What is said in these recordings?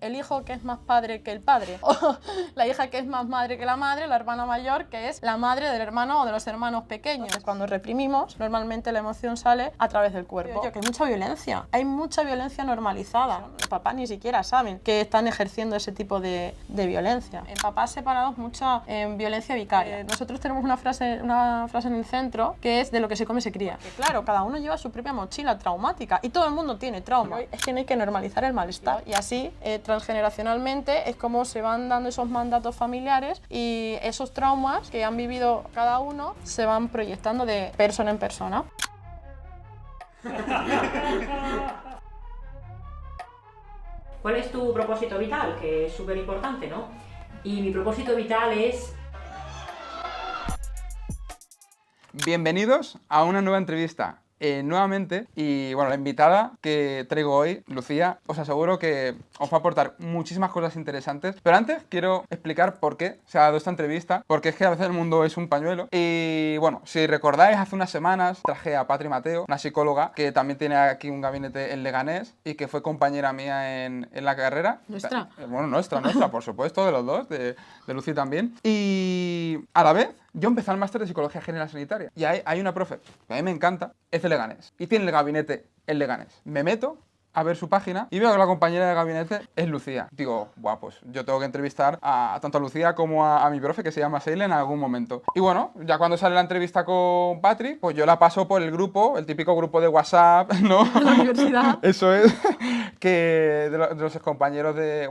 el hijo que es más padre que el padre, o la hija que es más madre que la madre, la hermana mayor que es la madre del hermano o de los hermanos pequeños. Cuando reprimimos, normalmente la emoción sale a través del cuerpo. Que hay mucha violencia normalizada. Los papás ni siquiera saben que están ejerciendo ese tipo de violencia. En papás separados, mucha violencia vicaria. Nosotros tenemos una frase en el centro que es: de lo que se come se cría. Que claro, cada uno lleva su propia mochila traumática y todo el mundo tiene trauma. Es que no hay que normalizar el malestar. Y así, transgeneracionalmente, es como se van dando esos mandatos familiares y esos traumas que han vivido cada uno se van proyectando de persona en persona. ¿Cuál es tu propósito vital? Que es súper importante, ¿no? Y mi propósito vital es... Bienvenidos a una nueva entrevista. Nuevamente, y bueno, la invitada que traigo hoy, Lucía, os aseguro que os va a aportar muchísimas cosas interesantes. Pero antes quiero explicar por qué se ha dado esta entrevista, porque es que a veces el mundo es un pañuelo. Y bueno, si recordáis, hace unas semanas traje a Patri Mateo, una psicóloga que también tiene aquí un gabinete en Leganés y que fue compañera mía en la carrera. ¿Nuestra? Bueno, nuestra, por supuesto, de los dos, de Lucía también. Y a la vez, yo empecé el máster de Psicología General Sanitaria y hay una profe que a mí me encanta, es de Leganés y tiene el gabinete en Leganés. Me meto a ver su página y veo que la compañera de gabinete es Lucía. Digo, buah, pues yo tengo que entrevistar tanto a Lucía como a mi profe, que se llama Seile, en algún momento. Y bueno, ya cuando sale la entrevista con Patri, pues yo la paso por el grupo, el típico grupo de WhatsApp, ¿no? De la universidad. Eso es, que de los compañeros de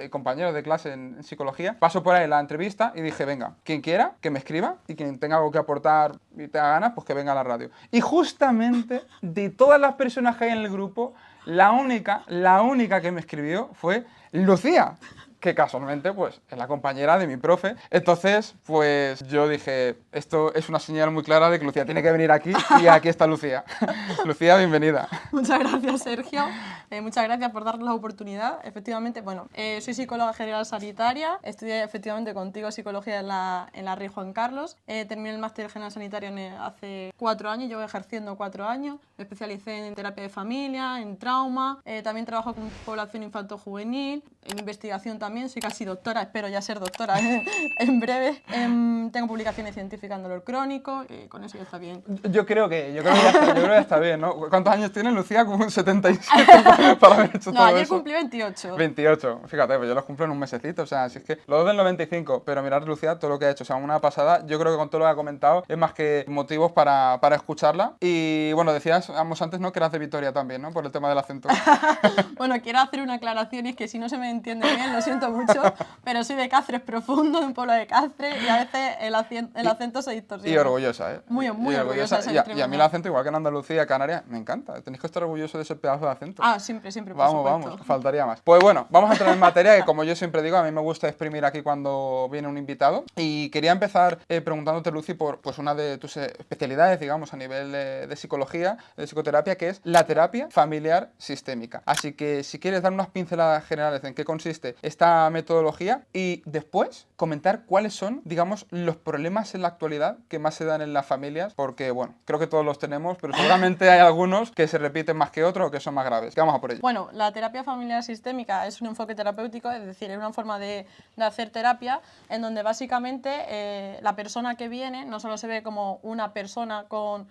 compañeros de clase en psicología. Paso por ahí la entrevista y dije, venga, quien quiera, que me escriba, y quien tenga algo que aportar y tenga ganas, pues que venga a la radio. Y justamente, de todas las personas que hay en el grupo, la única que me escribió fue Lucía, que casualmente pues es la compañera de mi profe. Entonces, pues yo dije, esto es una señal muy clara de que Lucía tiene que venir aquí, y aquí está Lucía. Lucía, bienvenida. Muchas gracias, Sergio. Muchas gracias por darnos la oportunidad. Efectivamente, bueno, soy psicóloga general sanitaria, estudié efectivamente contigo psicología en la Rey Juan Carlos, terminé el máster general sanitario hace 4 años, llevo ejerciendo 4 años, me especialicé en terapia de familia, en trauma, también trabajo con población infanto-juvenil, en investigación también, soy casi doctora, espero ya ser doctora en breve. Tengo publicaciones científicas en dolor crónico, con eso ya está bien. Yo creo que ya está bien, ¿no? ¿Cuántos años tiene Lucía? Como 77 para haber hecho todo ayer eso. cumplí 28. 28, fíjate, pues yo los cumplo en un mesecito, o sea, si es que los dos del 95, pero mirar Lucía todo lo que ha hecho, o sea, una pasada. Yo creo que con todo lo que ha comentado es más que motivos para escucharla. Y bueno, decíamos antes, ¿no?, que eras de Vitoria también, ¿no?, por el tema del acento. Bueno, quiero hacer una aclaración, y es que si no se me entiende bien, lo siento mucho, pero soy de Cáceres profundo, de un pueblo de Cáceres, y a veces el acento se distorsiona. Y orgullosa, ¿eh? Muy orgullosa. Y a mí el acento, igual que en Andalucía, Canarias, me encanta. Tenéis que estar orgulloso de ese pedazo de acento. Ah, siempre, por supuesto. Vamos, faltaría más. Pues bueno, vamos a entrar en materia, que como yo siempre digo, a mí me gusta exprimir aquí cuando viene un invitado. Y quería empezar preguntándote, Lucy, por pues una de tus especialidades, digamos, a nivel de psicología, de psicoterapia, que es la terapia familiar sistémica. Así que si quieres dar unas pinceladas generales en qué consiste esta metodología y después comentar cuáles son, digamos, los problemas en la actualidad que más se dan en las familias, porque, bueno, creo que todos los tenemos, pero seguramente hay algunos que se repiten más que otros o que son más graves. Que vamos a por ello. Bueno, la terapia familiar sistémica es un enfoque terapéutico, es decir, es una forma de hacer terapia en donde básicamente la persona que viene no solo se ve como una persona con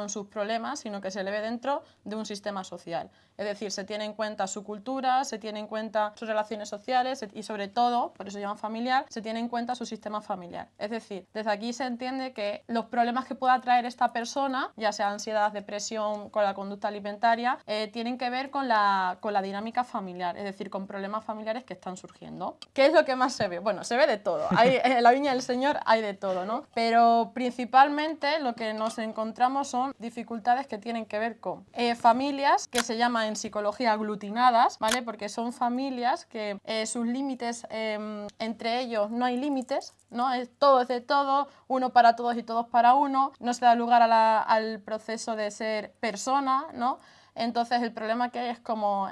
sus problemas, sino que se le ve dentro de un sistema social. Es decir, se tiene en cuenta su cultura, se tiene en cuenta sus relaciones sociales y sobre todo, por eso se llama familiar, se tiene en cuenta su sistema familiar. Es decir, desde aquí se entiende que los problemas que pueda traer esta persona, ya sea ansiedad, depresión, con la conducta alimentaria, tienen que ver con la dinámica familiar, es decir, con problemas familiares que están surgiendo. ¿Qué es lo que más se ve? Bueno, se ve de todo. En la viña del Señor hay de todo, ¿no? Pero principalmente lo que nos encontramos son dificultades que tienen que ver con familias que se llaman en psicología aglutinadas, ¿vale? Porque son familias que sus límites, entre ellos no hay límites, ¿no? Todo es de todo, uno para todos y todos para uno, no se da lugar al proceso de ser persona, ¿no? Entonces el problema que hay es como,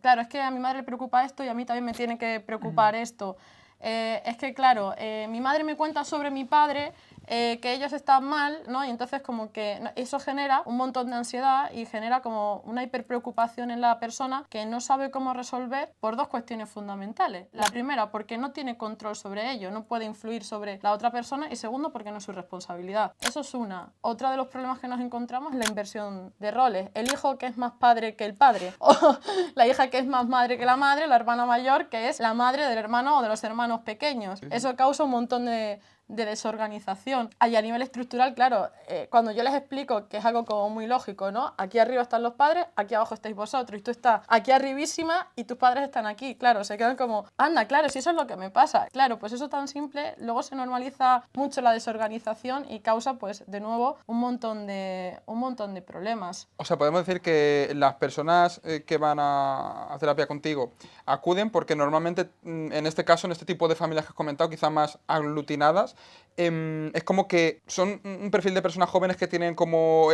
claro, es que a mi madre le preocupa esto y a mí también me tiene que preocupar esto. Es que, claro, mi madre me cuenta sobre mi padre, que ellos están mal, ¿no? Y entonces como que eso genera un montón de ansiedad y genera como una hiperpreocupación en la persona que no sabe cómo resolver por dos cuestiones fundamentales. La primera, porque no tiene control sobre ello, no puede influir sobre la otra persona, y segundo, porque no es su responsabilidad. Eso es una. Otra de los problemas que nos encontramos es la inversión de roles. El hijo que es más padre que el padre, o la hija que es más madre que la madre, la hermana mayor que es la madre del hermano o de los hermanos pequeños. Eso causa un montón de desorganización. Y a nivel estructural, claro, cuando yo les explico que es algo como muy lógico, ¿no? Aquí arriba están los padres, aquí abajo estáis vosotros, y tú estás aquí arribísima y tus padres están aquí. Claro, se quedan como, anda, claro, si eso es lo que me pasa. Claro, pues eso tan simple, luego se normaliza mucho la desorganización y causa, pues, de nuevo, un montón de problemas. O sea, podemos decir que las personas que van a terapia contigo acuden porque normalmente, en este caso, en este tipo de familias que has comentado, quizás más aglutinadas, es como que son un perfil de personas jóvenes que tienen como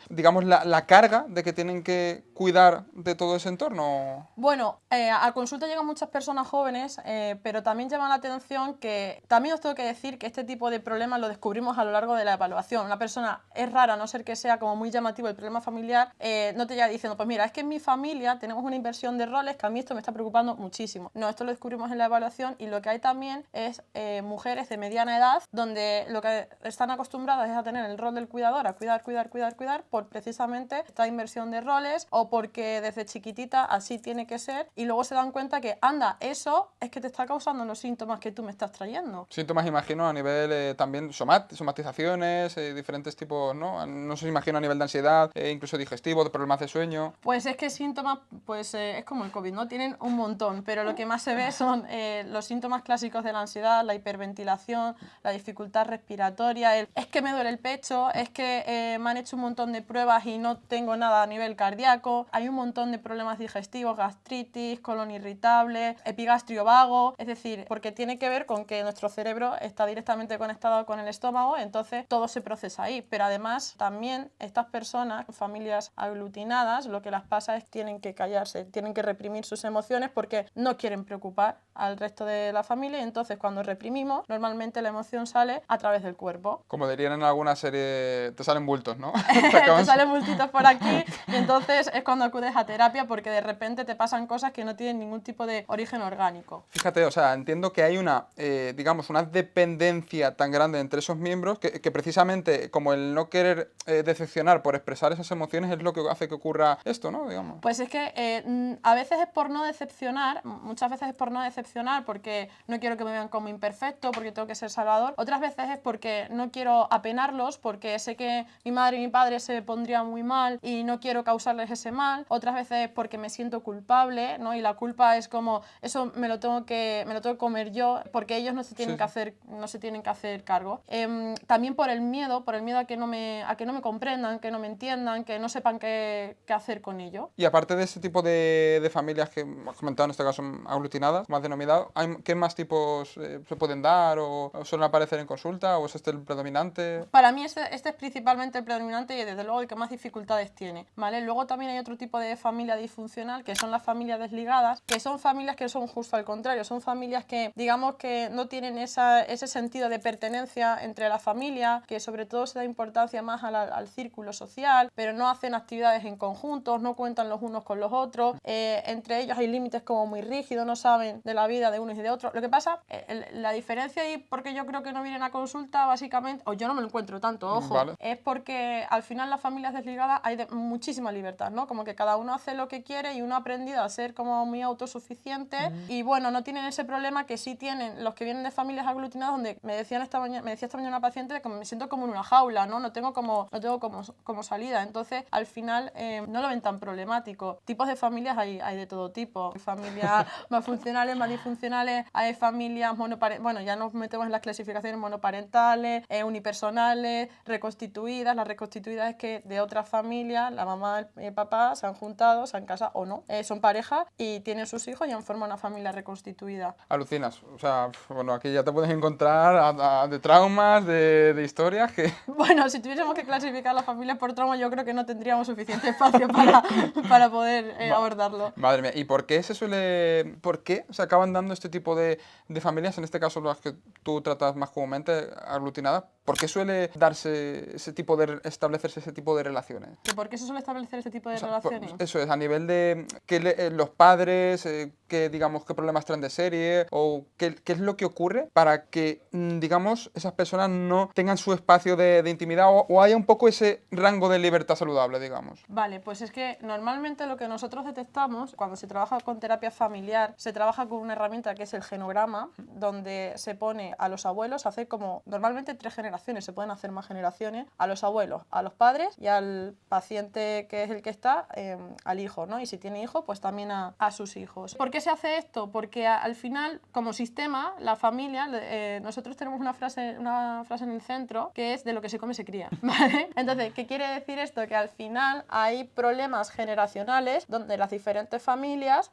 digamos, la carga de que tienen que cuidar de todo ese entorno. Bueno, a consulta llegan muchas personas jóvenes, pero también llama la atención que, también os tengo que decir que este tipo de problemas lo descubrimos a lo largo de la evaluación. Una persona es rara, a no ser que sea como muy llamativo el problema familiar, no te llega diciendo, pues mira, es que en mi familia tenemos una inversión de roles que a mí esto me está preocupando muchísimo. No, esto lo descubrimos en la evaluación, y lo que hay también es mujeres de mediana edad, donde lo que están acostumbradas es a tener el rol del cuidador, a cuidar, por precisamente esta inversión de roles, o porque desde chiquitita así tiene que ser, y luego se dan cuenta que, anda, eso es que te está causando los síntomas que tú me estás trayendo. Síntomas, imagino, a nivel también somatizaciones, diferentes tipos, ¿no? No sé, imagino a nivel de ansiedad, incluso digestivo, de problemas de sueño. Pues es que síntomas, pues es como el COVID, ¿no? Tienen un montón, pero lo que más se ve son los síntomas clásicos de la ansiedad, la hiperventilación, la dificultad respiratoria, es que me duele el pecho, es que me han hecho un montón de pruebas y no tengo nada a nivel cardíaco, hay un montón de problemas digestivos, gastritis, colon irritable, epigastrio vago, es decir, porque tiene que ver con que nuestro cerebro está directamente conectado con el estómago, entonces todo se procesa ahí, pero además también estas personas, familias aglutinadas, lo que les pasa es que tienen que callarse, tienen que reprimir sus emociones porque no quieren preocupar al resto de la familia, y entonces cuando reprimimos, normalmente la emoción sale a través del cuerpo. Como dirían en alguna serie, te salen bultos, ¿no? Te salen bultitos por aquí, y entonces es cuando acudes a terapia, porque de repente te pasan cosas que no tienen ningún tipo de origen orgánico. Fíjate, o sea, entiendo que hay una, digamos, una dependencia tan grande entre esos miembros que precisamente como el no querer decepcionar por expresar esas emociones es lo que hace que ocurra esto, ¿no? Digamos. Pues es que a veces es por no decepcionar, muchas veces es por no decepcionar porque no quiero que me vean como imperfecto, porque tengo que ser salvador. Otras veces es porque no quiero apenarlos, porque sé que mi madre y mi padre se pondrían muy mal y no quiero causarles ese mal. Otras veces es porque me siento culpable, ¿no? Y la culpa es como, eso me lo tengo que comer yo, porque ellos no se tienen que hacer cargo. También por el miedo a que no me comprendan, que no me entiendan, que no sepan qué hacer con ello. Y aparte de ese tipo de familias que has comentado, en este caso aglutinadas, más denominado, ¿qué más tipos se pueden dar o suelen aparecer en consulta, o es este el predominante? Para mí este es principalmente el predominante y desde luego el que más dificultades tiene, ¿vale? Luego también hay otro tipo de familia disfuncional, que son las familias desligadas, que son familias que son justo al contrario, son familias que, digamos, que no tienen ese sentido de pertenencia entre la familia, que sobre todo se da importancia más al círculo social, pero no hacen actividades en conjuntos, no cuentan los unos con los otros, entre ellos hay límites como muy rígidos, no saben de la vida de unos y de otros. Lo que pasa, la diferencia, y porque yo creo que no vienen a consulta básicamente, o yo no me lo encuentro tanto, ojo, vale, es porque al final las familias desligadas hay muchísima libertad, ¿no? Como que cada uno hace lo que quiere y uno ha aprendido a ser como muy autosuficiente, y bueno, no tienen ese problema que sí tienen los que vienen de familias aglutinadas, donde me decía esta mañana una paciente que me siento como en una jaula, ¿no? No tengo como salida. Entonces, al final, no lo ven tan problemático. Tipos de familias hay de todo tipo. Hay familias más funcionales, más disfuncionales, hay familias monoparentales. Bueno, ya nos metemos en las clasificaciones clasificaciones monoparentales, unipersonales, reconstituidas. Las reconstituidas es que de otra familia, la mamá y el papá se han juntado, se han casado o no, son pareja y tienen sus hijos y han formado una familia reconstituida. Alucinas. O sea, bueno, aquí ya te puedes encontrar de traumas, de historias que... Bueno, si tuviésemos que clasificar las familias por trauma, yo creo que no tendríamos suficiente espacio para poder abordarlo. Madre mía, ¿y por qué por qué se acaban dando este tipo de familias, en este caso las que tú tratas más comúnmente, aglutinadas? ¿Por qué suele establecerse ese tipo de relaciones? ¿Por qué se suele establecer este tipo de O sea, relaciones? eso es, a nivel de los padres, qué problemas traen de serie, o qué es lo que ocurre para que, digamos, esas personas no tengan su espacio de intimidad o haya un poco ese rango de libertad saludable, digamos. Vale, pues es que normalmente lo que nosotros detectamos cuando se trabaja con terapia familiar, se trabaja con una herramienta que es el genograma, donde se pone a los abuelos, hace como normalmente 3 generaciones, se pueden hacer más generaciones, a los abuelos, a los padres y al paciente que es el que está, al hijo, ¿no? Y si tiene hijo, pues también a sus hijos. ¿Por qué se hace esto? Porque al final, como sistema, la familia, nosotros tenemos una frase en el centro que es de lo que se come se cría, ¿vale? Entonces, ¿qué quiere decir esto? Que al final hay problemas generacionales donde las diferentes familias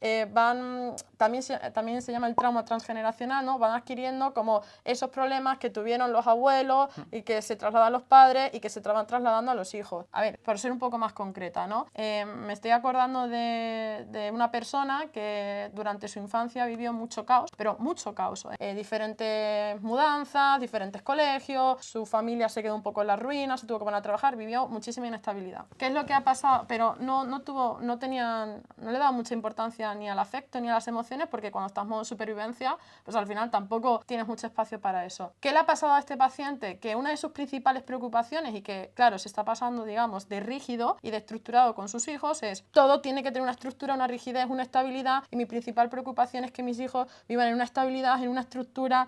también se llama el trauma transgeneracional, ¿no? Van adquiriendo como esos problemas que tuvieron los abuelos y que se trasladan a los padres y que se van trasladando a los hijos. A ver, por ser un poco más concreta, ¿no? Me estoy acordando de una persona que durante su infancia vivió mucho caos, pero mucho caos. Diferentes mudanzas, diferentes colegios, su familia se quedó un poco en la ruina, se tuvo que poner a trabajar, vivió muchísima inestabilidad. ¿Qué es lo que ha pasado? Pero no le daba mucha importancia ni al afecto ni a las emociones, porque cuando estás en modo supervivencia, pues al final tampoco tienes mucho espacio para eso. ¿Qué le ha pasado a este paciente? Que una de sus principales preocupaciones, y que claro, se está pasando, digamos, de rígido y de estructurado con sus hijos, es todo tiene que tener una estructura, una rigidez, una estabilidad, y mi principal preocupación es que mis hijos vivan en una estabilidad, en una estructura,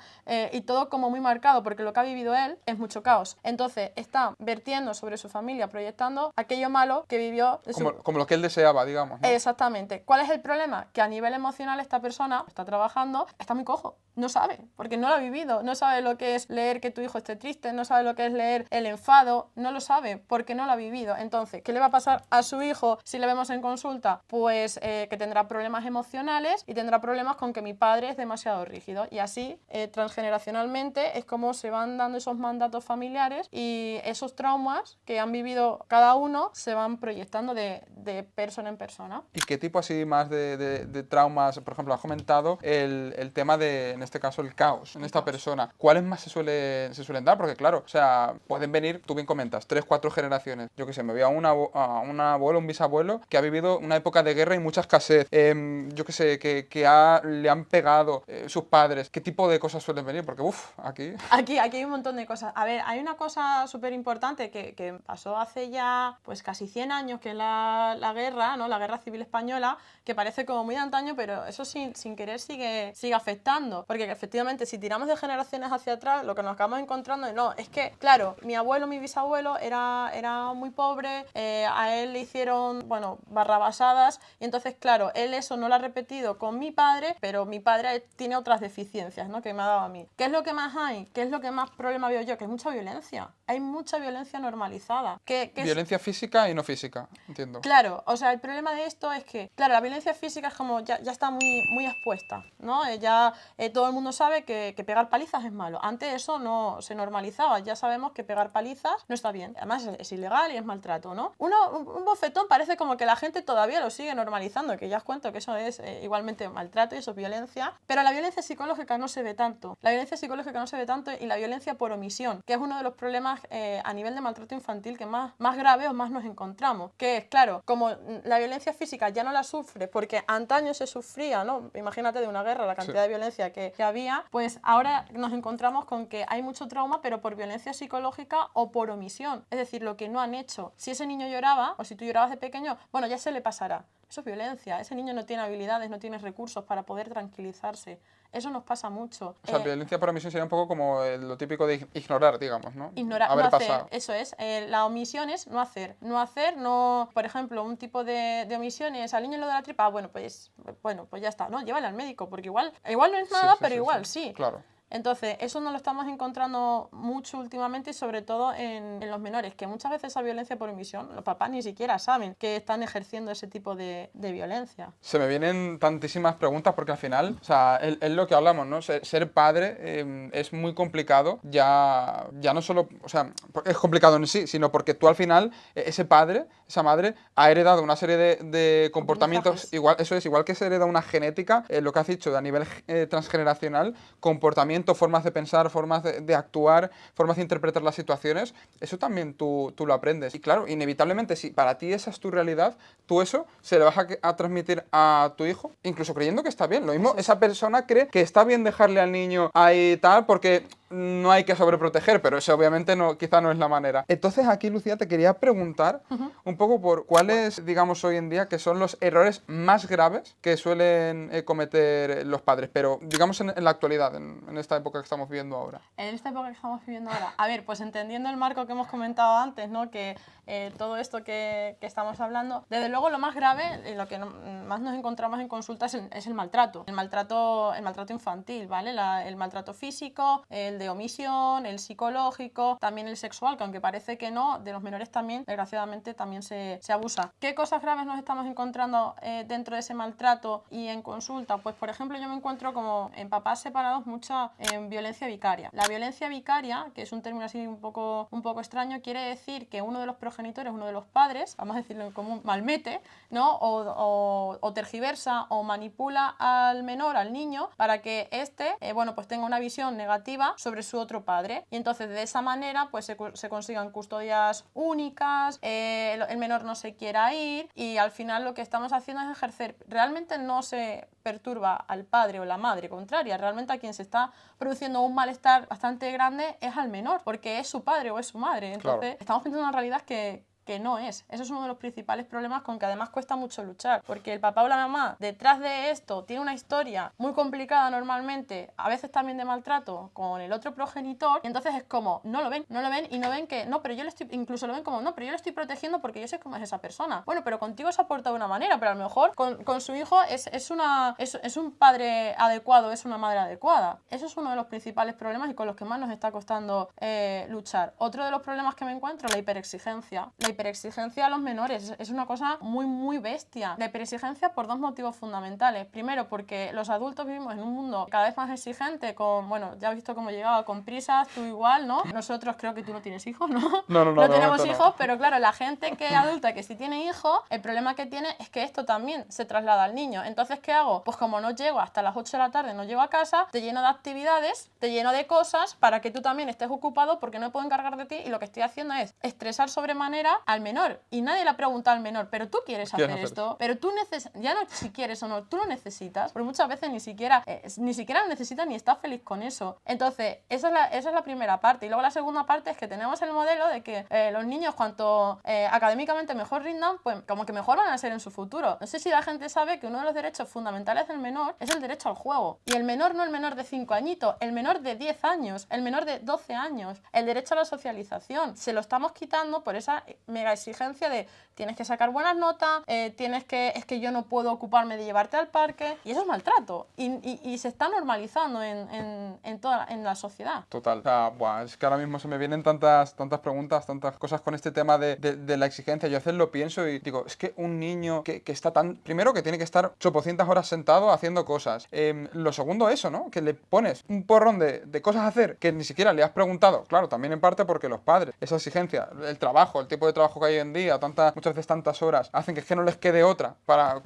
y todo como muy marcado, porque lo que ha vivido él es mucho caos. Entonces está vertiendo sobre su familia, proyectando aquello malo que vivió. Como lo que él deseaba, digamos, ¿no? Exactamente. ¿Cuál es el problema? Que a nivel emocional esta persona está trabajando, está muy cojo, no sabe, porque no lo ha vivido, no sabe lo que es leer que tu hijo esté triste, no sabe lo que es leer el enfado, no lo sabe porque no lo ha vivido. Entonces, ¿qué le va a pasar a su hijo si le vemos en consulta? Pues que tendrá problemas emocionales y tendrá problemas con que mi padre es demasiado rígido, y así transgeneracionalmente es como se van dando esos mandatos familiares y esos traumas que han vivido cada uno se van proyectando de persona en persona. ¿Y qué tipo así más de traumas? Por ejemplo, has comentado el tema de, en este caso, el caos en esta persona. ¿Cuáles más se suelen dar? Porque claro, o sea, pueden venir, tú bien comentas, 3, 4 generaciones. Yo qué sé, me voy a un abuelo, un bisabuelo que ha vivido una época de guerra y mucha escasez. Yo qué sé, que le han pegado sus padres. ¿Qué tipo de cosas suelen venir? Porque, aquí hay un montón de cosas. A ver, hay una cosa súper importante que pasó hace ya pues casi 100 años, que es la guerra, ¿no? La Guerra Civil Española, que parece como muy de antaño, pero eso sin querer sigue afectando. Porque efectivamente, si tiramos de generaciones hacia atrás, lo que nos acabamos encontrando es que, claro, mi abuelo, mi bisabuelo era muy pobre, a él le hicieron, barrabasadas, y entonces, claro, él eso no lo ha repetido con mi padre, pero mi padre tiene otras deficiencias, ¿no? Que me ha dado a mí. ¿Qué es lo que más hay? ¿Qué es lo que más problema veo yo? Que hay mucha violencia. Hay mucha violencia normalizada. Violencia física y no física, entiendo. Claro, o sea, el problema de esto es que, claro, la violencia física es como ya está muy, muy expuesta, ¿no? Todo el mundo sabe que pegar palizas es malo. Antes eso no se normalizaba, ya sabemos que pegar palizas no está bien. Además es ilegal y es maltrato, ¿no? Un bofetón parece como que la gente todavía lo sigue normalizando, que ya os cuento que eso es igualmente maltrato y eso es violencia, pero la violencia psicológica no se ve tanto. La violencia psicológica no se ve tanto, y la violencia por omisión, que es uno de los problemas a nivel de maltrato infantil que más grave o más nos encontramos, que es, claro, como la violencia física ya no la sufre porque antaño se sufría, ¿no? Imagínate de una guerra, la cantidad de violencia que había, pues ahora nos encontramos con que hay mucho trauma, pero por violencia psicológica o por omisión, es decir, lo que no han hecho. Si ese niño lloraba, o si tú llorabas de pequeño, ya se le pasará. Eso es violencia. Ese niño no tiene habilidades, no tiene recursos para poder tranquilizarse. Eso nos pasa mucho. O sea, violencia por omisión sería un poco como lo típico de ignorar, digamos, ¿no? Ignorar, haber no hacer. Pasado. Eso es. La omisión es no hacer. No hacer, no... Por ejemplo, un tipo de omisión es al niño lo de la tripa, pues ya está, ¿no? Llévale al médico, porque igual no es nada, pero igual sí. Claro. Entonces, eso no lo estamos encontrando mucho últimamente y sobre todo en los menores, que muchas veces esa violencia por omisión, los papás ni siquiera saben que están ejerciendo ese tipo de violencia. Se me vienen tantísimas preguntas porque al final, o sea, es lo que hablamos, ¿no? Ser padre es muy complicado, ya no solo, o sea, es complicado en sí, sino porque tú al final, ese padre, esa madre, ha heredado una serie de comportamientos, igual, eso es, igual que se hereda una genética, lo que has dicho, de a nivel transgeneracional, comportamiento, formas de pensar, formas de actuar, formas de interpretar las situaciones, eso también tú lo aprendes. Y claro, inevitablemente, si para ti esa es tu realidad, tú eso se le vas a transmitir a tu hijo, incluso creyendo que está bien. Lo mismo, esa persona cree que está bien dejarle al niño ahí tal, porque no hay que sobreproteger, pero eso obviamente no, quizá no es la manera. Entonces aquí, Lucía, te quería preguntar un poco por cuáles, digamos, hoy en día que son los errores más graves que suelen cometer los padres, pero digamos en la actualidad, en esta época que estamos viviendo ahora. En esta época que estamos viviendo ahora. A ver, pues entendiendo el marco que hemos comentado antes, ¿no? Que todo esto que estamos hablando, desde luego lo más grave, lo que más nos encontramos en consulta es el maltrato. El maltrato infantil, ¿vale? El maltrato físico, el de omisión, el psicológico, también el sexual, que aunque parece que no, de los menores también, desgraciadamente, también se abusa. ¿Qué cosas graves nos estamos encontrando dentro de ese maltrato y en consulta? Pues, por ejemplo, yo me encuentro como en papás separados mucha violencia vicaria. La violencia vicaria, que es un término así un poco extraño, quiere decir que uno de los progenitores, uno de los padres, vamos a decirlo en común, malmete, ¿no? O tergiversa o manipula al menor, al niño, para que éste, bueno, pues tenga una visión negativa sobre su otro padre. Y entonces de esa manera pues se consigan custodias únicas, el menor no se quiera ir y al final lo que estamos haciendo es ejercer. Realmente no se perturba al padre o la madre contraria, realmente a quien se está produciendo un malestar bastante grande es al menor, porque es su padre o es su madre. Entonces estamos viendo una realidad que no es. Eso es uno de los principales problemas con que además cuesta mucho luchar, porque el papá o la mamá detrás de esto tiene una historia muy complicada normalmente, a veces también de maltrato con el otro progenitor, y entonces es como, no lo ven y no ven que, no, pero yo le estoy, incluso lo ven como, no, pero yo le estoy protegiendo porque yo sé cómo es esa persona. Bueno, pero contigo se ha portado de una manera, pero a lo mejor con su hijo es un padre adecuado, es una madre adecuada. Eso es uno de los principales problemas y con los que más nos está costando luchar. Otro de los problemas que me encuentro, la hiperexigencia. La hiperexigencia a los menores es una cosa muy bestia. La hiperexigencia por dos motivos fundamentales. Primero, porque los adultos vivimos en un mundo cada vez más exigente, bueno, ya has visto cómo llegaba con prisas, tú igual, ¿no? Nosotros, creo que tú no tienes hijos, ¿no? No tenemos hijos, pero claro, la gente que es adulta, que sí tiene hijos, el problema que tiene es que esto también se traslada al niño. Entonces, ¿qué hago? Pues como no llego hasta las 8 de la tarde, no llego a casa, te lleno de actividades, te lleno de cosas para que tú también estés ocupado porque no me puedo encargar de ti y lo que estoy haciendo es estresar sobremanera al menor. Y nadie le pregunta al menor, pero tú quieres hacer esto, pero tú ya no si quieres o no, tú lo necesitas, porque muchas veces ni siquiera lo necesitas ni estás feliz con eso. Entonces, esa es la primera parte. Y luego la segunda parte es que tenemos el modelo de que los niños cuanto académicamente mejor rindan, pues como que mejor van a ser en su futuro. No sé si la gente sabe que uno de los derechos fundamentales del menor es el derecho al juego. Y el menor no el menor de 5 añitos, el menor de 10 años, el menor de 12 años, el derecho a la socialización. Se lo estamos quitando por esa mega exigencia de tienes que sacar buenas notas, es que yo no puedo ocuparme de llevarte al parque, y eso es maltrato y se está normalizando en la sociedad. Total. O sea, es que ahora mismo se me vienen tantas preguntas, tantas cosas con este tema de la exigencia. Yo a veces lo pienso y digo, es que un niño que está primero que tiene que estar 800 horas sentado haciendo cosas. Lo segundo, eso, ¿no? Que le pones un porrón de cosas a hacer que ni siquiera le has preguntado. Claro, también en parte porque los padres, esa exigencia, el trabajo, el tipo de trabajo que hay hoy en día, muchas veces tantas horas, hacen que no les quede otra para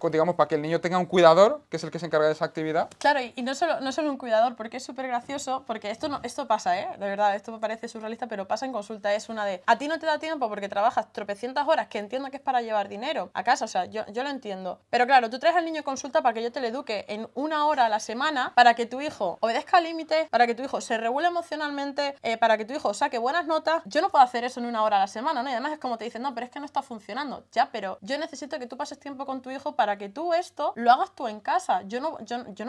que el niño tenga un cuidador, que es el que se encarga de esa actividad. Claro, y no solo un cuidador, porque es súper gracioso, porque esto pasa, de verdad, esto me parece surrealista, pero pasa en consulta, es una de, a ti no te da tiempo porque trabajas tropecientas horas, que entiendo que es para llevar dinero a casa, o sea, yo lo entiendo, pero claro, tú traes al niño a consulta para que yo te le eduque en 1 hora a la semana, para que tu hijo obedezca límites, para que tu hijo se regule emocionalmente, para que tu hijo saque buenas notas. Yo no puedo hacer eso en 1 hora a la semana, ¿no? Y además es como te dicen, no, pero es que no está funcionando. Ya, pero yo necesito que tú pases tiempo con tu hijo para que tú esto lo hagas tú en casa. Yo no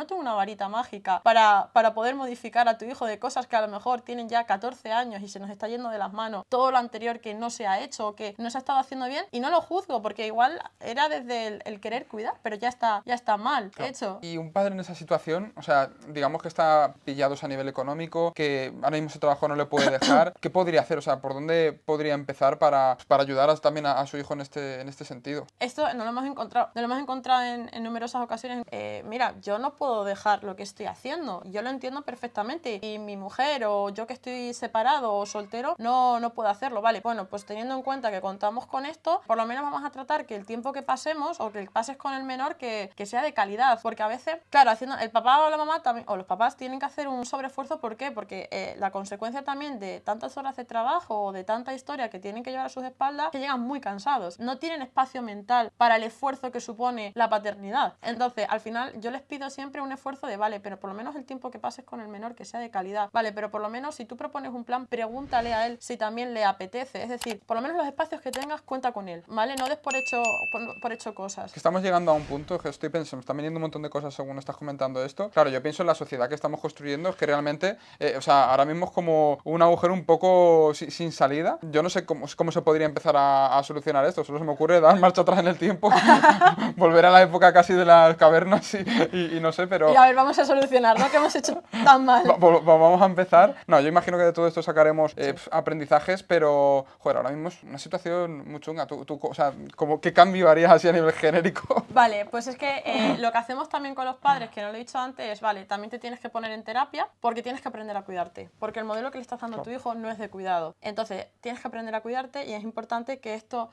tengo una varita mágica para poder modificar a tu hijo de cosas que a lo mejor tienen ya 14 años y se nos está yendo de las manos todo lo anterior que no se ha hecho o que no se ha estado haciendo bien, y no lo juzgo porque igual era desde el querer cuidar, pero ya está mal hecho. Y un padre en esa situación, o sea, digamos que está pillados a nivel económico, que ahora mismo ese trabajo no le puede dejar, ¿qué podría hacer? O sea, ¿por dónde podría empezar para ayudar también a su hijo en este sentido? Esto no lo hemos encontrado en numerosas ocasiones. Mira, yo no puedo dejar lo que estoy haciendo, yo lo entiendo perfectamente, y mi mujer o yo que estoy separado o soltero no puedo hacerlo, vale, bueno, pues teniendo en cuenta que contamos con esto, por lo menos vamos a tratar que el tiempo que pasemos o que pases con el menor que sea de calidad, porque a veces, claro, haciendo el papá o la mamá también, o los papás tienen que hacer un sobreesfuerzo. ¿Por qué? Porque la consecuencia también de tantas horas de trabajo o de tanta historia que tienen que llevar a sus espaldas, que llegan muy cansados, no tienen espacio mental para el esfuerzo que supone la paternidad. Entonces, al final, yo les pido siempre un esfuerzo de, vale, pero por lo menos el tiempo que pases con el menor que sea de calidad, vale, pero por lo menos si tú propones un plan, pregúntale a él si también le apetece, es decir, por lo menos los espacios que tengas, cuenta con él, ¿vale? No des por hecho cosas. Que estamos llegando a un punto que estoy pensando, me están viniendo un montón de cosas según estás comentando esto. Claro, yo pienso en la sociedad que estamos construyendo, es que realmente, o sea, ahora mismo es como un agujero un poco sin salida. Yo no sé cómo se podría empezar a solucionar esto, solo se me ocurre dar marcha atrás en el tiempo, volver a la época casi de las cavernas y no sé, pero... Y a ver, vamos a solucionar, ¿no? Que hemos hecho tan mal. Vamos a empezar. No, yo imagino que de todo esto sacaremos aprendizajes, pero, joder, ahora mismo es una situación muy chunga. O sea, ¿qué cambio harías así a nivel genérico? Vale, pues es que lo que hacemos también con los padres, que no lo he dicho antes, es, vale, también te tienes que poner en terapia porque tienes que aprender a cuidarte, porque el modelo que le estás dando a tu hijo no es de cuidado. Entonces, tienes que aprender a cuidarte y es importante que esto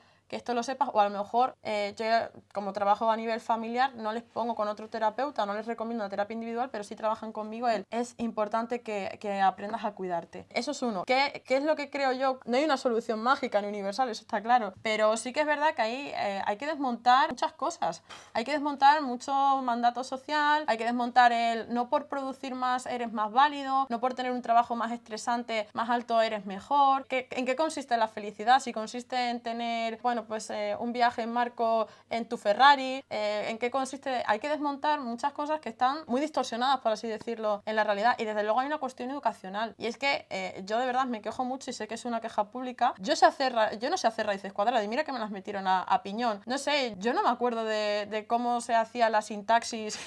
lo sepas, o a lo mejor yo como trabajo a nivel familiar no les pongo con otro terapeuta, no les recomiendo una terapia individual, pero sí trabajan conmigo. Es importante que aprendas a cuidarte. Eso es uno. ¿Qué es lo que creo yo? No hay una solución mágica ni universal, eso está claro, pero sí que es verdad que ahí hay que desmontar muchas cosas. Hay que desmontar mucho mandato social, hay que desmontar el no por producir más eres más válido, no por tener un trabajo más estresante, más alto eres mejor. ¿En qué consiste la felicidad? Si consiste en tener, bueno, pues un viaje en marco en tu Ferrari, ¿en qué consiste? Hay que desmontar muchas cosas que están muy distorsionadas, por así decirlo, en la realidad, y desde luego hay una cuestión educacional, y es que yo de verdad me quejo mucho y sé que es una queja pública. Yo no sé hacer raíces cuadradas, y mira que me las metieron a piñón. No sé, yo no me acuerdo de cómo se hacía la sintaxis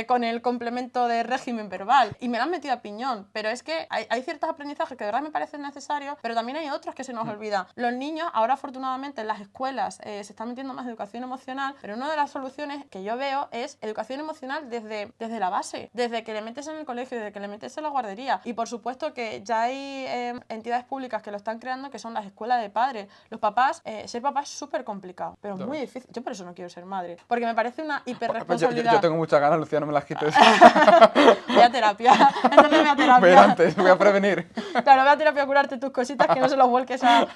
con el complemento de régimen verbal, y me la han metido a piñón, pero es que hay ciertos aprendizajes que de verdad me parecen necesarios, pero también hay otros que se nos olvidan. Los niños, ahora afortunadamente en las escuelas se están metiendo más educación emocional, pero una de las soluciones que yo veo es educación emocional desde la base, desde que le metes en el colegio, desde que le metes en la guardería. Y por supuesto que ya hay entidades públicas que lo están creando, que son las escuelas de padres. Los papás, ser papá es súper complicado, pero muy difícil. Yo por eso no quiero ser madre, porque me parece una hiperresponsabilidad. Yo tengo muchas ganas, Lucía, no me las quites. Voy a terapia. Entonces voy a terapia. Voy a ir antes, voy a prevenir. Claro, voy a terapia a curarte tus cositas, que no se los vuelques a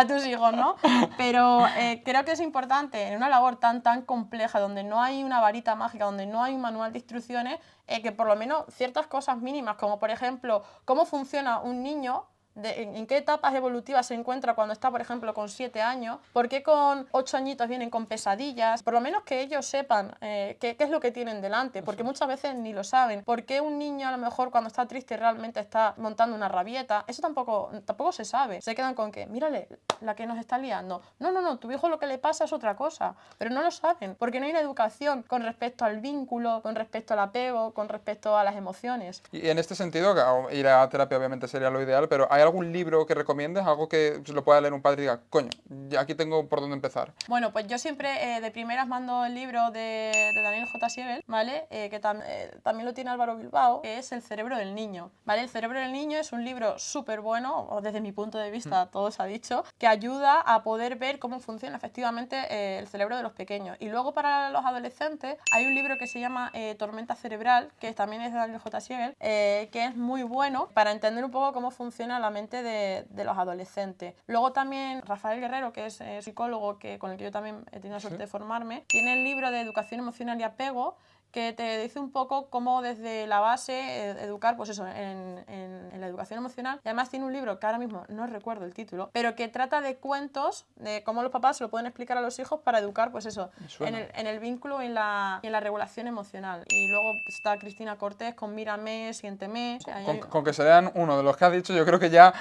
tus hijos, ¿no? Pero creo que es importante en una labor tan compleja, donde no hay una varita mágica, donde no hay un manual de instrucciones, que por lo menos ciertas cosas mínimas, como por ejemplo cómo funciona un niño, en qué etapas evolutivas se encuentra cuando está, por ejemplo, con 7 años, por qué con 8 añitos vienen con pesadillas, por lo menos que ellos sepan qué es lo que tienen delante, porque muchas veces ni lo saben. ¿Por qué un niño a lo mejor cuando está triste realmente está montando una rabieta? Eso tampoco se sabe. Se quedan con que, mírale, la que nos está liando. No, tu hijo lo que le pasa es otra cosa, pero no lo saben, porque no hay una educación con respecto al vínculo, con respecto al apego, con respecto a las emociones. Y en este sentido, claro, ir a terapia obviamente sería lo ideal, pero ¿hay algún libro que recomiendes? Algo que se lo pueda leer un padre y diga, coño, ya aquí tengo por dónde empezar. Bueno, pues yo siempre de primeras mando el libro de Daniel J. Siegel, ¿vale? Que también lo tiene Álvaro Bilbao, que es El cerebro del niño, ¿vale? El cerebro del niño es un libro súper bueno, o desde mi punto de vista todo se ha dicho, que ayuda a poder ver cómo funciona efectivamente el cerebro de los pequeños. Y luego para los adolescentes hay un libro que se llama Tormenta cerebral, que también es de Daniel J. Siegel, que es muy bueno para entender un poco cómo funciona la mente de los adolescentes. Luego también Rafael Guerrero, que es psicólogo con el que yo también he tenido la suerte de formarme, tiene el libro de Educación emocional y apego, que te dice un poco cómo desde la base educar, pues eso, en la educación emocional. Y además tiene un libro que ahora mismo no recuerdo el título, pero que trata de cuentos de cómo los papás se lo pueden explicar a los hijos para educar, pues eso, en el vínculo y en la regulación emocional. Y luego está Cristina Cortés con Mírame, Siénteme. O sea, Con que se lean uno de los que has dicho, yo creo que ya,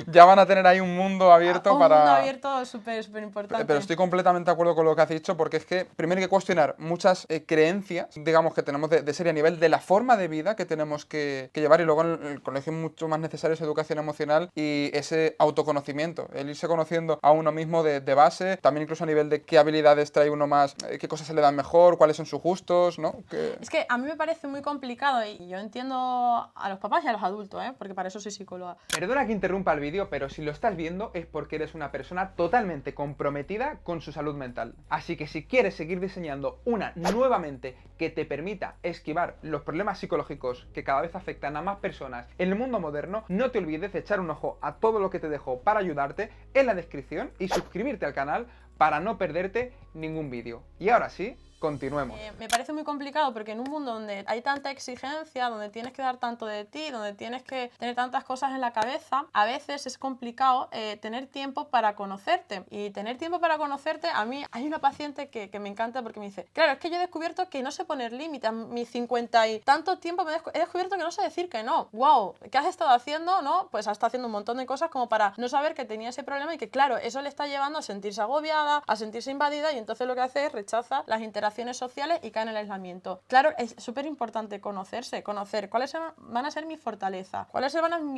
ya van a tener ahí un mundo abierto un para... mundo abierto súper importante. Pero estoy completamente de acuerdo con lo que has dicho, porque es que primero hay que cuestionar muchas creencias, digamos, que tenemos de serie a nivel de la forma de vida que tenemos que llevar, y luego en el colegio es mucho más necesario esa educación emocional y ese autoconocimiento, el irse conociendo a uno mismo de base, también incluso a nivel de qué habilidades trae uno más, qué cosas se le dan mejor, cuáles son sus gustos, ¿no? Es que a mí me parece muy complicado y yo entiendo a los papás y a los adultos, porque para eso soy psicóloga. Perdona que interrumpa el vídeo, pero si lo estás viendo es porque eres una persona totalmente comprometida con su salud mental. Así que si quieres seguir diseñando una nueva mente que te permita esquivar los problemas psicológicos que cada vez afectan a más personas en el mundo moderno, no te olvides de echar un ojo a todo lo que te dejo para ayudarte en la descripción y suscribirte al canal para no perderte ningún vídeo. Y ahora sí, continuemos. Me parece muy complicado porque en un mundo donde hay tanta exigencia, donde tienes que dar tanto de ti, donde tienes que tener tantas cosas en la cabeza, a veces es complicado tener tiempo para conocerte. Y tener tiempo para conocerte, a mí hay una paciente que me encanta porque me dice, claro, es que yo he descubierto que no sé poner límites. A mis 50 y tanto tiempo he descubierto que no sé decir que no. ¡Wow! ¿Qué has estado haciendo? ¿No? Pues has estado haciendo un montón de cosas como para no saber que tenía ese problema y que, claro, eso le está llevando a sentirse agobiada, a sentirse invadida, y entonces lo que hace es rechaza las interacciones sociales y cae en el aislamiento. Claro, es súper importante conocerse, conocer cuáles van a ser mis fortalezas, cuáles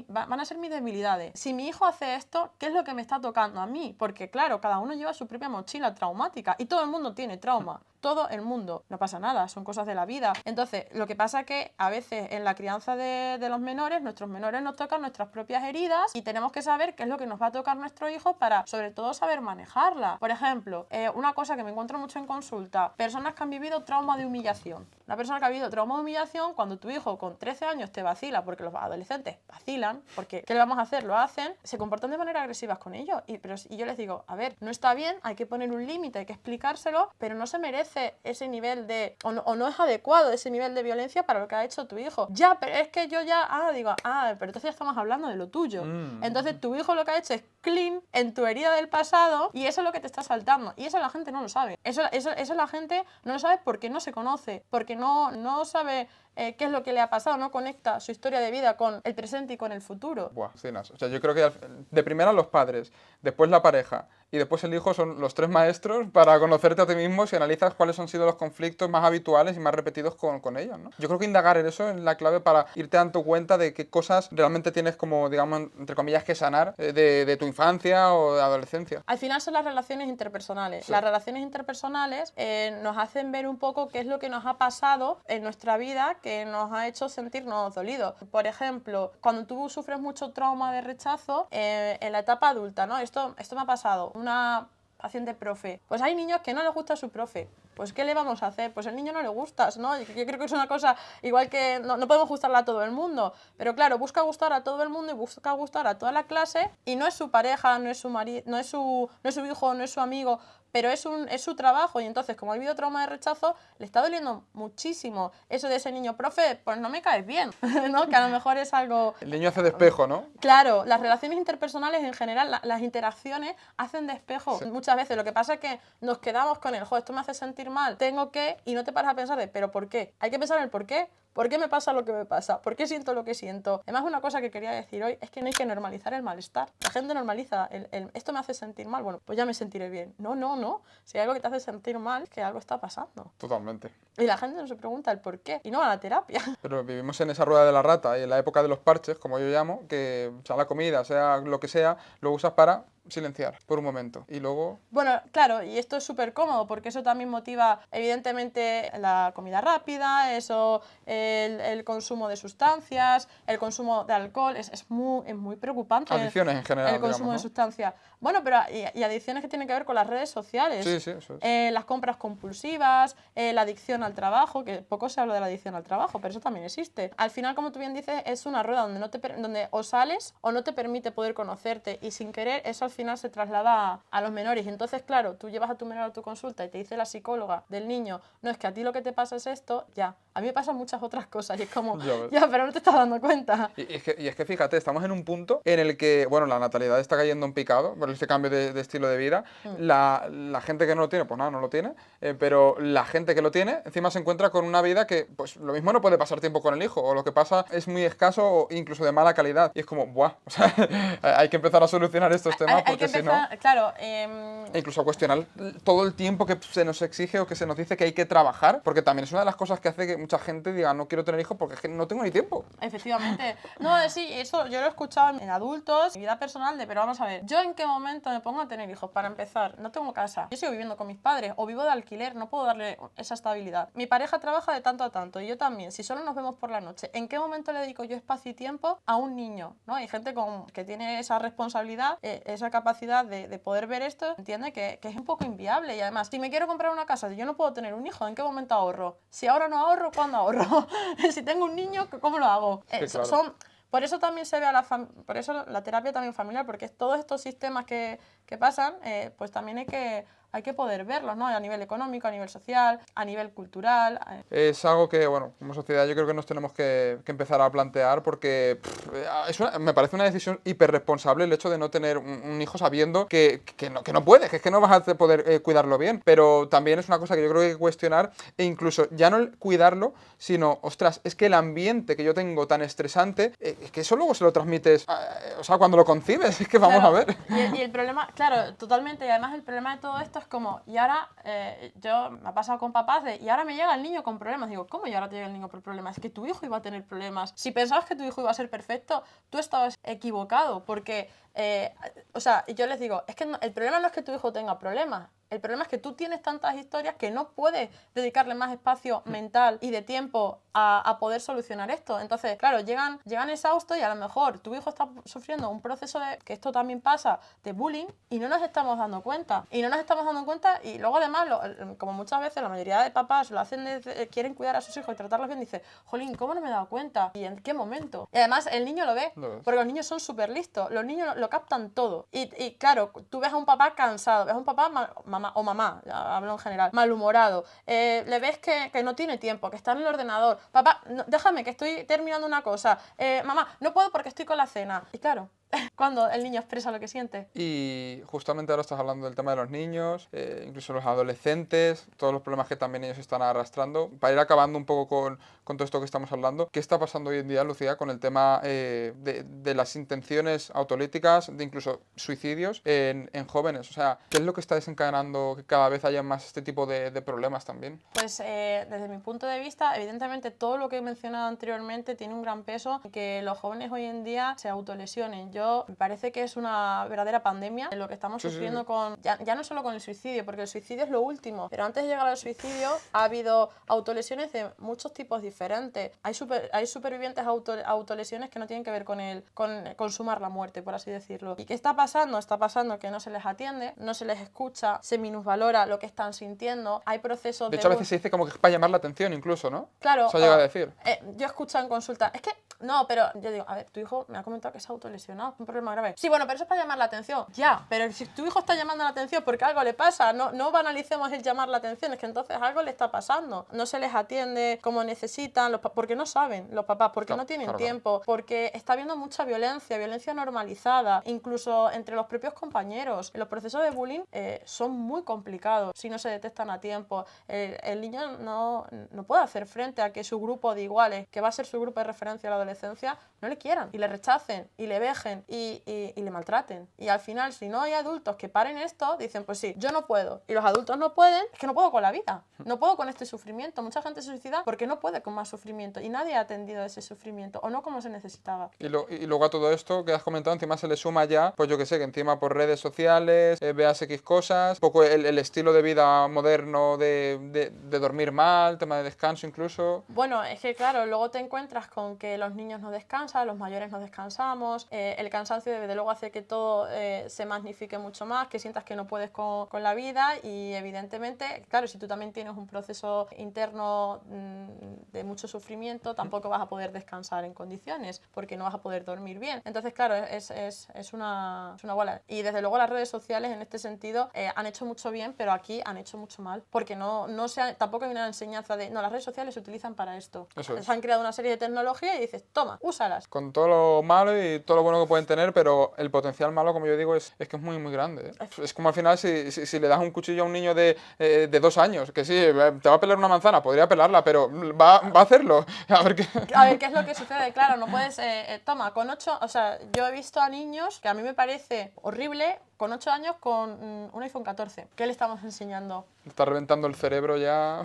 van a ser mis debilidades. Si mi hijo hace esto, ¿qué es lo que me está tocando a mí? Porque claro, cada uno lleva su propia mochila traumática y todo el mundo tiene trauma. Todo el mundo. No pasa nada, son cosas de la vida. Entonces, lo que pasa es que a veces en la crianza de los menores, nuestros menores nos tocan nuestras propias heridas y tenemos que saber qué es lo que nos va a tocar nuestro hijo para, sobre todo, saber manejarla. Por ejemplo, una cosa que me encuentro mucho en consulta, personas que han vivido trauma de humillación. Una persona que ha vivido trauma de humillación, cuando tu hijo con 13 años te vacila, porque los adolescentes vacilan, porque ¿qué le vamos a hacer? Lo hacen, se comportan de manera agresiva con ellos. Y yo les digo, a ver, no está bien, hay que poner un límite, hay que explicárselo, pero no se merece ese nivel de, o no es adecuado ese nivel de violencia para lo que ha hecho tu hijo. Ya, pero es que yo ya, pero entonces ya estamos hablando de lo tuyo. Entonces tu hijo lo que ha hecho es clean en tu herida del pasado y eso es lo que te está saltando. Y eso la gente no lo sabe. Eso la gente no lo sabe porque no se conoce, porque no sabe qué es lo que le ha pasado, no conecta su historia de vida con el presente y con el futuro. Buah, cenas. O sea, yo creo que de primera los padres, después la pareja y después el hijo son los tres maestros para conocerte a ti mismo si analizas cuáles han sido los conflictos más habituales y más repetidos con ellos, ¿no? Yo creo que indagar en eso es la clave para irte dando cuenta de qué cosas realmente tienes como, digamos, entre comillas, que sanar de tu infancia o de adolescencia. Al final son las relaciones interpersonales. Sí. Las relaciones interpersonales nos hacen ver un poco qué es lo que nos ha pasado en nuestra vida que nos ha hecho sentirnos dolidos. Por ejemplo, cuando tú sufres mucho trauma de rechazo en la etapa adulta, ¿no? Esto me ha pasado. Una paciente profe. Pues hay niños que no les gusta su profe. Pues ¿qué le vamos a hacer? Pues al niño no le gustas, ¿no? Yo creo que es una cosa igual que no podemos gustarle a todo el mundo. Pero claro, busca gustar a todo el mundo y busca gustar a toda la clase y no es su pareja, no es su marido, no es su hijo, no es su amigo, pero es su trabajo y entonces como ha habido trauma de rechazo le está doliendo muchísimo eso de ese niño, profe, pues no me caes bien, ¿no? Que a lo mejor es algo... El niño hace de espejo, ¿no? Claro, las relaciones interpersonales en general, las interacciones hacen de espejo. Sí. Muchas veces lo que pasa es que nos quedamos con el, esto me hace sentir mal, tengo que, y no te paras a pensar de, pero ¿por qué? Hay que pensar en el por qué. ¿Por qué me pasa lo que me pasa? ¿Por qué siento lo que siento? Además, una cosa que quería decir hoy es que no hay que normalizar el malestar. La gente normaliza esto me hace sentir mal, bueno, pues ya me sentiré bien. No. Si hay algo que te hace sentir mal, es que algo está pasando. Totalmente. Y la gente no se pregunta el por qué y no va a la terapia. Pero vivimos en esa rueda de la rata y en la época de los parches, como yo llamo, que sea la comida, sea lo que sea, lo usas para silenciar por un momento y luego... Bueno, claro, y esto es súper cómodo porque eso también motiva evidentemente la comida rápida, eso, el consumo de sustancias, el consumo de alcohol, es muy preocupante. Adicciones en general, el consumo, digamos, ¿no?, de sustancias. Bueno, pero y adicciones que tienen que ver con las redes sociales. Sí, eso es. Las compras compulsivas, la adicción al trabajo, que poco se habla de la adicción al trabajo, pero eso también existe. Al final, como tú bien dices, es una rueda donde o sales o no te permite poder conocerte y sin querer eso al final se traslada a los menores. Y entonces, claro, tú llevas a tu menor a tu consulta y te dice la psicóloga del niño, no, es que a ti lo que te pasa es esto, ya. A mí me pasan muchas otras cosas y es como, Ya ves. ya, pero no te estás dando cuenta. Y es que fíjate, estamos en un punto en el que, bueno, la natalidad está cayendo en picado por este cambio de estilo de vida. La gente que no lo tiene, pues nada, no lo tiene. Pero la gente que lo tiene, encima se encuentra con una vida que, pues lo mismo no puede pasar tiempo con el hijo, o lo que pasa es muy escaso o incluso de mala calidad. Y es como, buah, o sea, hay que empezar a solucionar estos temas Hay porque que si no... empezar, claro, E incluso a cuestionar todo el tiempo que se nos exige o que se nos dice que hay que trabajar, porque también es una de las cosas que hace que mucha gente diga no quiero tener hijos porque es que no tengo ni tiempo. efectivamente. No, sí, eso yo lo he escuchado en adultos, en vida personal, pero vamos a ver, ¿yo en qué momento me pongo a tener hijos? Para empezar, no tengo casa, yo sigo viviendo con mis padres o vivo de alquiler, no puedo darle esa estabilidad. Mi pareja trabaja de tanto a tanto y yo también, si solo nos vemos por la noche, ¿en qué momento le dedico yo espacio y tiempo a un niño? ¿No? Hay gente que tiene esa responsabilidad, esa capacidad de poder ver esto, entiende que es un poco inviable y además, si me quiero comprar una casa, yo no puedo tener un hijo, ¿en qué momento ahorro? Si ahora no ahorro, ¿cuándo ahorro? Si tengo un niño, ¿cómo lo hago? Sí, claro. Por eso también se ve por eso la terapia también familiar, porque todos estos sistemas que pasan, pues también hay que poder verlos, ¿no? A nivel económico, a nivel social, a nivel cultural. Es algo que, bueno, como sociedad yo creo que nos tenemos que empezar a plantear porque me parece una decisión hiperresponsable el hecho de no tener un hijo sabiendo que no puedes, que es que no vas a poder cuidarlo bien. Pero también es una cosa que yo creo que hay que cuestionar e incluso ya no el cuidarlo, sino, ostras, es que el ambiente que yo tengo tan estresante, es que eso luego se lo transmites, o sea, cuando lo concibes, es que vamos Claro, a ver. y el problema, claro, totalmente, y además el problema de todo esto es como, y ahora, yo me ha pasado con papás y ahora me llega el niño con problemas. Digo, ¿cómo y ahora te llega el niño con problemas? Es que tu hijo iba a tener problemas. Si pensabas que tu hijo iba a ser perfecto, tú estabas equivocado, porque, o sea, yo les digo, es que el problema no es que tu hijo tenga problemas. El problema es que tú tienes tantas historias que no puedes dedicarle más espacio mental y de tiempo a poder solucionar esto. Entonces, claro, llegan exhaustos y a lo mejor tu hijo está sufriendo un proceso que esto también pasa, de bullying, y no nos estamos dando cuenta. Y luego además, como muchas veces la mayoría de papás lo hacen, quieren cuidar a sus hijos y tratarlos bien, dice, jolín, ¿cómo no me he dado cuenta? ¿Y en qué momento? Y además el niño lo ve, porque los niños son súper listos, los niños lo captan todo. Y claro, tú ves a un papá cansado, ves a un papá mamá, hablo en general, malhumorado, le ves que no tiene tiempo, que está en el ordenador, papá, no, déjame que estoy terminando una cosa, mamá, no puedo porque estoy con la cena. Y claro, cuando el niño expresa lo que siente. Y justamente ahora estás hablando del tema de los niños, incluso los adolescentes, todos los problemas que también ellos están arrastrando. Para ir acabando un poco con todo esto que estamos hablando, ¿qué está pasando hoy en día, Lucía, con el tema de las intenciones autolíticas, de incluso suicidios en jóvenes? O sea, ¿qué es lo que está desencadenando que cada vez haya más este tipo de problemas también? Pues desde mi punto de vista, evidentemente todo lo que he mencionado anteriormente tiene un gran peso, que los jóvenes hoy en día se autolesionen. Me parece que es una verdadera pandemia lo que estamos sufriendo con, ya no solo con el suicidio, porque el suicidio es lo último, pero antes de llegar al suicidio ha habido autolesiones de muchos tipos diferentes. Hay supervivientes autolesiones que no tienen que ver con consumar la muerte, por así decirlo. ¿Y qué está pasando? Está pasando que no se les atiende, no se les escucha, se minusvalora lo que están sintiendo, hay procesos de hecho, a veces se dice como que es para llamar la atención incluso, ¿no? Claro. Eso llega a decir. Yo escucho en consulta, es que, no, pero yo digo, a ver, tu hijo me ha comentado que se ha autolesionado, un problema grave. Sí, bueno, pero eso es para llamar la atención. Ya, pero si tu hijo está llamando la atención porque algo le pasa, no banalicemos el llamar la atención, es que entonces algo le está pasando. No se les atiende como necesitan, porque no saben los papás, porque no tienen tiempo, porque está habiendo mucha violencia normalizada, incluso entre los propios compañeros. Los procesos de bullying son muy complicados si no se detectan a tiempo. El niño no puede hacer frente a que su grupo de iguales, que va a ser su grupo de referencia a la adolescencia, no le quieran y le rechacen y le vejen y le maltraten. Y al final, si no hay adultos que paren esto, dicen, pues sí, yo no puedo. Y los adultos no pueden, es que no puedo con la vida, no puedo con este sufrimiento. Mucha gente se suicida porque no puede con más sufrimiento y nadie ha atendido ese sufrimiento o no como se necesitaba. Y luego a todo esto que has comentado, encima se le suma ya, pues yo que sé, que encima por redes sociales, veas X cosas, un poco el estilo de vida moderno de dormir mal, tema de descanso incluso. Bueno, es que claro, luego te encuentras con que los niños no descansan, los mayores no descansamos, el el cansancio desde luego hace que todo se magnifique mucho más, que sientas que no puedes con la vida y evidentemente, claro, si tú también tienes un proceso interno de mucho sufrimiento, tampoco vas a poder descansar en condiciones porque no vas a poder dormir bien. Entonces, claro, es una bola. Y desde luego las redes sociales en este sentido han hecho mucho bien, pero aquí han hecho mucho mal, porque tampoco hay una enseñanza de, no, las redes sociales se utilizan para esto. Eso es. Se han creado una serie de tecnologías y dices, toma, úsalas. Con todo lo malo y todo lo bueno que pueden tener, pero el potencial malo, como yo digo, es que es muy, muy grande. Es como al final si le das un cuchillo a un niño de 2 años, que sí, te va a pelar una manzana, podría pelarla, pero va a hacerlo. A ver qué es lo que sucede, claro, no puedes, toma, con 8, o sea, yo he visto a niños que a mí me parece horrible, con 8 años con un iPhone 14. ¿Qué le estamos enseñando? Está reventando el cerebro ya.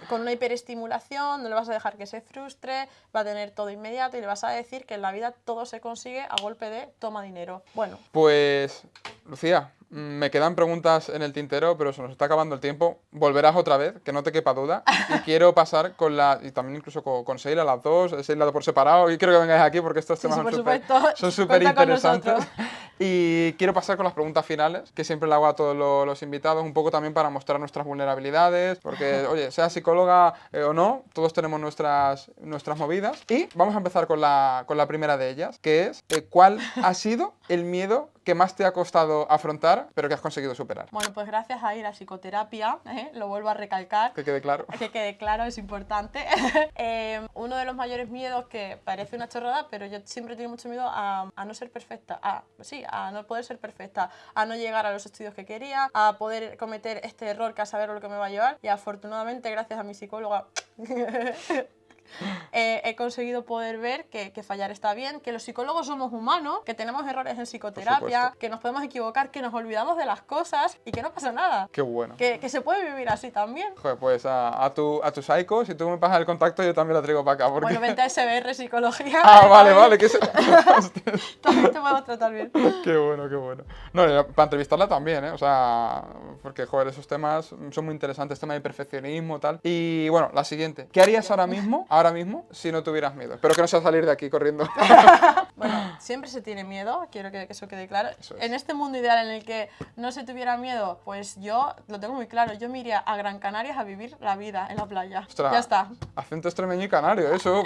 Con una hiperestimulación, no le vas a dejar que se frustre, va a tener todo inmediato y le vas a decir que en la vida todo se consigue a golpe de toma dinero. Bueno. Pues, Lucía, me quedan preguntas en el tintero, pero se nos está acabando el tiempo. Volverás otra vez, que no te quepa duda. Y quiero pasar y también incluso con Seila, las dos, Seila por separado, y quiero que vengáis aquí porque estos temas son súper interesantes. Y quiero pasar con las preguntas finales, que siempre le hago a todos los invitados, un poco también para mostrar nuestras vulnerabilidades, porque, oye, sea psicóloga o no, todos tenemos nuestras movidas. Y vamos a empezar con la primera de ellas, que es, ¿cuál ha sido el miedo que más te ha costado afrontar, pero que has conseguido superar? Bueno, pues gracias a ir a psicoterapia, lo vuelvo a recalcar. Que quede claro. Que quede claro, es importante. Uno de los mayores miedos, que parece una chorrada, pero yo siempre he tenido mucho miedo a no ser perfecta, a no poder ser perfecta, a no llegar a los estudios que quería, a poder cometer este error que a saber lo que me va a llevar. Y afortunadamente, gracias a mi psicóloga, he conseguido poder ver que fallar está bien, que los psicólogos somos humanos, que tenemos errores en psicoterapia, que nos podemos equivocar, que nos olvidamos de las cosas y que no pasa nada. Qué bueno. Que se puede vivir así también. Joder, pues a tu psycho, si tú me pasas el contacto, yo también lo traigo para acá. Porque... Bueno, vente a SBR Psicología. Vale, que también te podemos tratar bien. Qué bueno, qué bueno. No, para entrevistarla también, o sea, porque, joder, esos temas son muy interesantes, tema de perfeccionismo, tal. Y bueno, la siguiente. ¿Qué harías ahora mismo, si no tuvieras miedo? Espero que no sea salir de aquí corriendo. Bueno, siempre se tiene miedo, quiero que eso quede claro. Eso es. En este mundo ideal en el que no se tuviera miedo, pues yo lo tengo muy claro. Yo me iría a Gran Canarias a vivir la vida en la playa. Ostras, ya está. Acento extremeño y canario, eso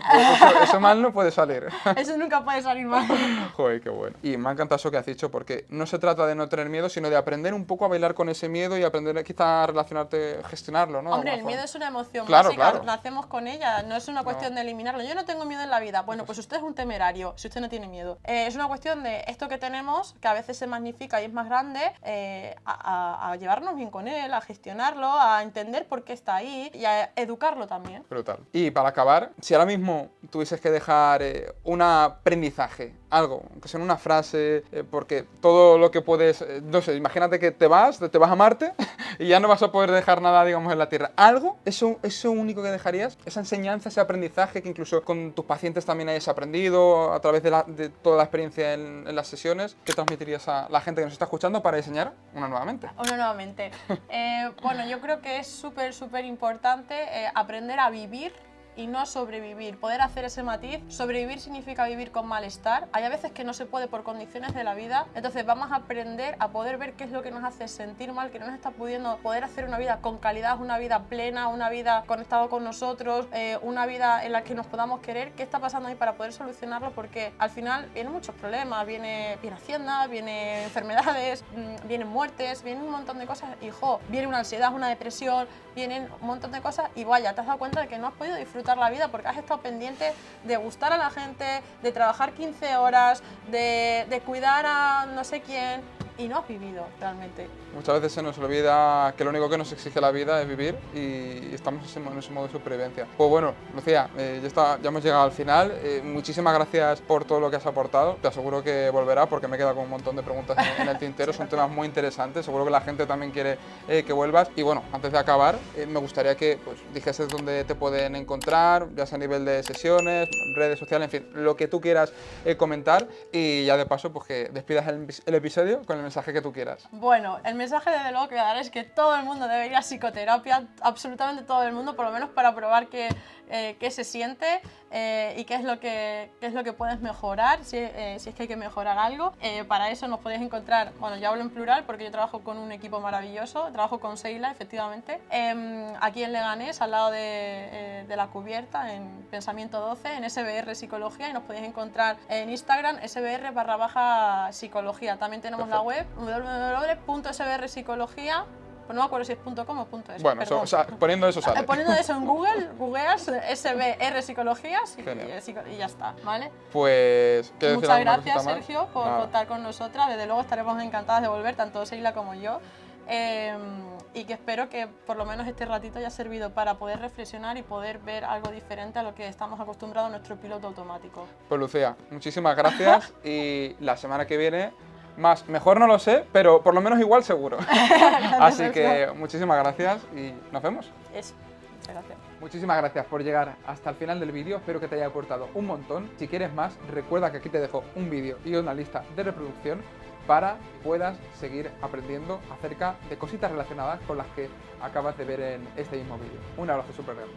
mal no puede salir. Eso nunca puede salir mal. Joder, qué bueno. Y me ha encantado eso que has dicho, porque no se trata de no tener miedo, sino de aprender un poco a bailar con ese miedo y aprender quizá a relacionarte, gestionarlo, ¿no? Hombre, el miedo es una emoción claro, básica, claro. Nacemos con ella, no es una cuestión de eliminarlo. Yo no tengo miedo en la vida. Bueno, pues usted es un temerario, si usted no tiene miedo. Es una cuestión de esto que tenemos, que a veces se magnifica y es más grande, a llevarnos bien con él, a gestionarlo, a entender por qué está ahí y a educarlo también. Brutal. Y para acabar, si ahora mismo tuvieses que dejar un aprendizaje, algo, aunque sea una frase, porque todo lo que puedes, no sé, imagínate que te vas a Marte y ya no vas a poder dejar nada, digamos, en la Tierra. Algo, eso único que dejarías, esa enseñanza, ese aprendizaje que incluso con tus pacientes también hayas aprendido a través de toda la experiencia en las sesiones, ¿qué transmitirías a la gente que nos está escuchando para diseñar una nueva mente? Bueno, yo creo que es súper importante aprender a vivir y no a sobrevivir, poder hacer ese matiz. Sobrevivir significa vivir con malestar. Hay a veces que no se puede por condiciones de la vida, entonces vamos a aprender a poder ver qué es lo que nos hace sentir mal, que no nos está pudiendo poder hacer una vida con calidad, una vida plena, una vida conectada con nosotros, una vida en la que nos podamos querer. ¿Qué está pasando ahí para poder solucionarlo? Porque al final vienen muchos problemas, viene Hacienda, vienen enfermedades, vienen muertes, vienen un montón de cosas y viene una ansiedad, una depresión, vienen un montón de cosas y vaya, te has dado cuenta de que no has podido disfrutar la vida porque has estado pendiente de gustar a la gente, de trabajar 15 horas, de cuidar a no sé quién y no has vivido realmente. Muchas veces se nos olvida que lo único que nos exige la vida es vivir y estamos en ese modo de supervivencia. Pues bueno, Lucía, ya hemos llegado al final. Muchísimas gracias por todo lo que has aportado. Te aseguro que volverá porque me queda con un montón de preguntas en el tintero. Son temas muy interesantes. Seguro que la gente también quiere que vuelvas. Y bueno, antes de acabar, me gustaría que dijeses dónde te pueden encontrar, ya sea a nivel de sesiones, redes sociales, en fin, lo que tú quieras comentar. Y ya de paso, pues que despidas el episodio con el mensaje que tú quieras. Bueno, el mensaje desde luego que voy a dar es que todo el mundo debe ir a psicoterapia, absolutamente todo el mundo, por lo menos para probar qué se siente y qué es lo que puedes mejorar, si es que hay que mejorar algo. Para eso nos podéis encontrar, bueno, yo hablo en plural porque yo trabajo con un equipo maravilloso, trabajo con Seila, efectivamente, aquí en Leganés, al lado de La Cubierta, en Pensamiento 12, en SBR Psicología, y nos podéis encontrar en Instagram, SBR_psicología. También tenemos la web www.sbrpsicología. Pues no me acuerdo si es .com o .es. Bueno, poniendo eso sale. Poniendo eso en Google, googleas SBR Psicologías y ya está, ¿vale? Pues, muchas gracias, Sergio, por contar con nosotras. Desde luego estaremos encantadas de volver, tanto Seila como yo. Y que espero que por lo menos este ratito haya servido para poder reflexionar y poder ver algo diferente a lo que estamos acostumbrados a nuestro piloto automático. Pues Lucía, muchísimas gracias y la semana que viene... mejor no lo sé, pero por lo menos igual seguro. Así que muchísimas gracias y nos vemos. Muchas gracias. Muchísimas gracias por llegar hasta el final del vídeo, espero que te haya aportado un montón. Si quieres más, recuerda que aquí te dejo un vídeo y una lista de reproducción para que puedas seguir aprendiendo acerca de cositas relacionadas con las que acabas de ver en este mismo vídeo. Un abrazo súper grande.